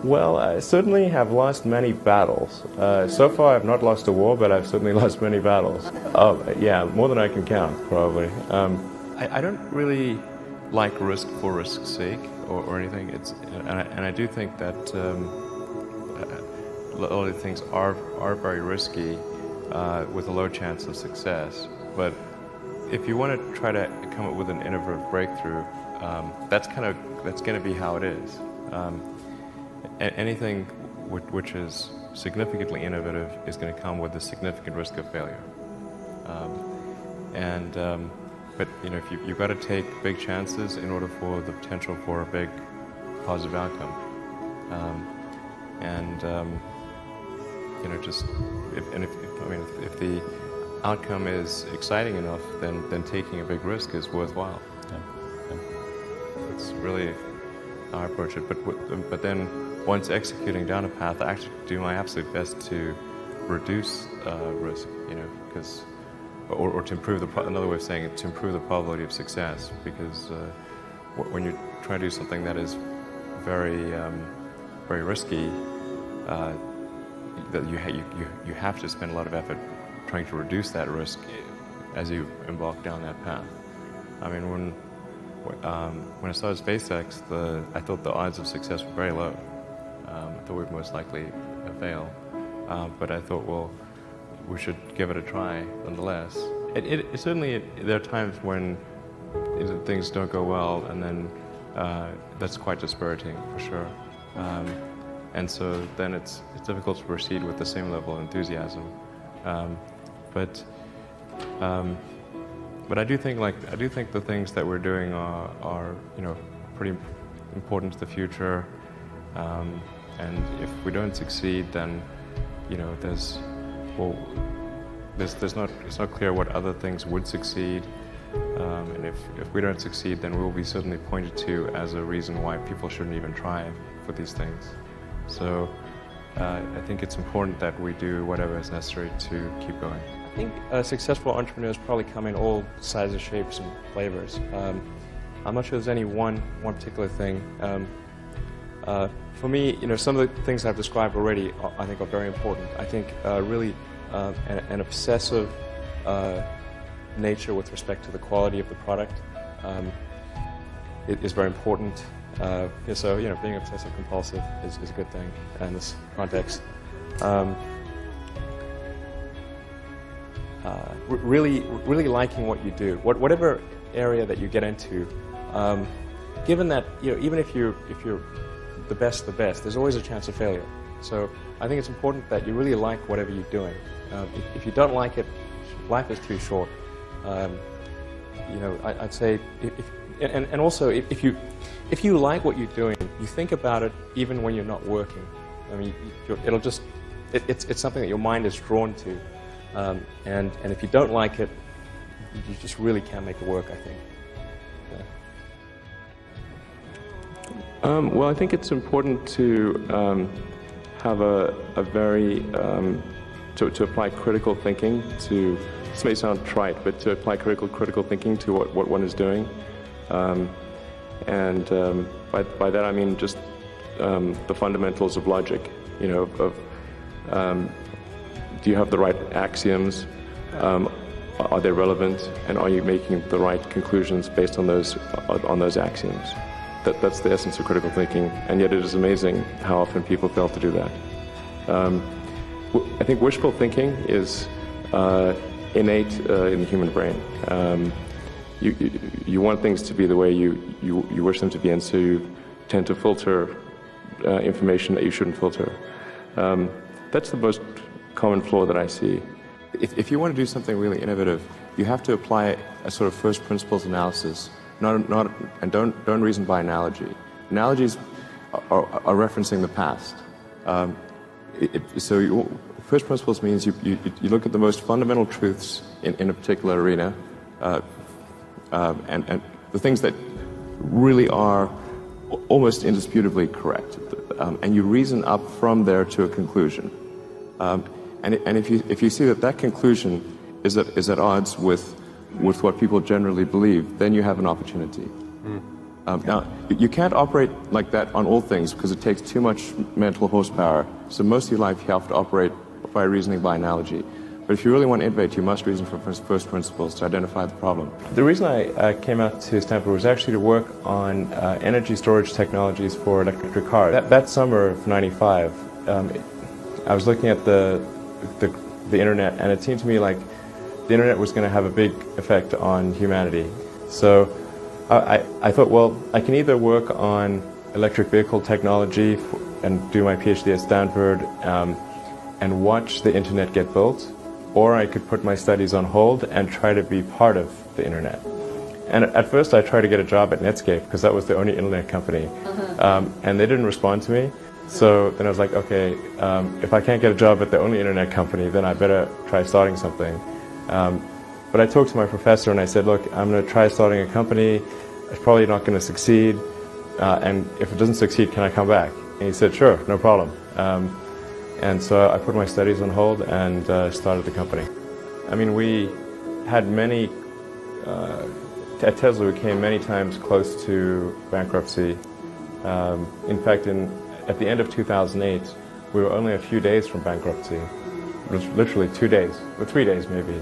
Well, I certainly have lost many battles. So far, I've not lost a war, but I've certainly lost many battles. Oh, yeah, more than I can count, probably. I don't really like risk for risk's sake or anything. And I do think that a lot of things are very risky with a low chance of success. But if you want to try to come up with an innovative breakthrough, that's going to be how it is. Anything which is significantly innovative is going to come with a significant risk of failure. But if you've got to take big chances in order for the potential for a big positive outcome. If the outcome is exciting enough, then taking a big risk is worthwhile. It's really how I approach it. But then once executing down a path, I actually do my absolute best to reduce risk. Because. Or to improve another way of saying it, to improve the probability of success, because when you try to do something that is very, very risky, that you have to spend a lot of effort trying to reduce that risk as you embark down that path. I mean, when I started SpaceX, I thought the odds of success were very low. I thought we'd most likely fail, but I thought, well, we should give it a try nonetheless. Certainly, there are times when things don't go well, and then that's quite dispiriting for sure. And so then it's difficult to proceed with the same level of enthusiasm. But I do think the things that we're doing are pretty important to the future. And if we don't succeed, then it's not clear what other things would succeed, and if we don't succeed, then we'll be certainly pointed to as a reason why people shouldn't even try for these things. So I think it's important that we do whatever is necessary to keep going. I think successful entrepreneurs probably come in all sizes, shapes, and flavors. I'm not sure there's any one particular thing. For me, some of the things I've described already, I think, are very important. I think really an obsessive nature with respect to the quality of the product is very important. So, being obsessive compulsive is a good thing in this context. Really liking what you do, whatever area that you get into. Given that, even if you're the best, there's always a chance of failure. So I think it's important that you really like whatever you're doing. If you don't like it, life is too short. I'd say, and also if you like what you're doing, you think about it even when you're not working. I mean, it's something that your mind is drawn to, and if you don't like it, you just really can't make it work, I think. Well, I think it's important to have a very to apply critical thinking to. This may sound trite, but to apply critical thinking to what one is doing, and by that I mean just the fundamentals of logic. Do you have the right axioms? Are they relevant, and are you making the right conclusions based on those axioms? That's the essence of critical thinking, and yet it is amazing how often people fail to do that. I think wishful thinking is innate in the human brain. You want things to be the way you wish them to be, and so you tend to filter information that you shouldn't filter. That's the most common flaw that I see. If you want to do something really innovative, you have to apply a sort of first principles analysis. And don't reason by analogy. Analogies are referencing the past. First principles means you look at the most fundamental truths in a particular arena, and the things that really are almost indisputably correct, and you reason up from there to a conclusion. And if you see that conclusion is at odds with what people generally believe, then you have an opportunity. Now, you can't operate like that on all things because it takes too much mental horsepower. So most of your life you have to operate by reasoning by analogy. But if you really want to innovate, you must reason from first principles to identify the problem. The reason I came out to Stanford was actually to work on energy storage technologies for electric cars. That summer of '95, I was looking at the internet, and it seemed to me like the internet was going to have a big effect on humanity. So I thought, well, I can either work on electric vehicle technology and do my PhD at Stanford and watch the internet get built, or I could put my studies on hold and try to be part of the internet. And at first I tried to get a job at Netscape because that was the only internet company, and they didn't respond to me. So then I was like, okay, if I can't get a job at the only internet company, then I better try starting something. But I talked to my professor and I said, look, I'm going to try starting a company. It's probably not going to succeed, and if it doesn't succeed, can I come back? And he said, sure, no problem. And so I put my studies on hold and started the company. I mean, we had many, at Tesla we came many times close to bankruptcy. In fact, at the end of 2008, we were only a few days from bankruptcy. It was literally 2 days, or 3 days maybe.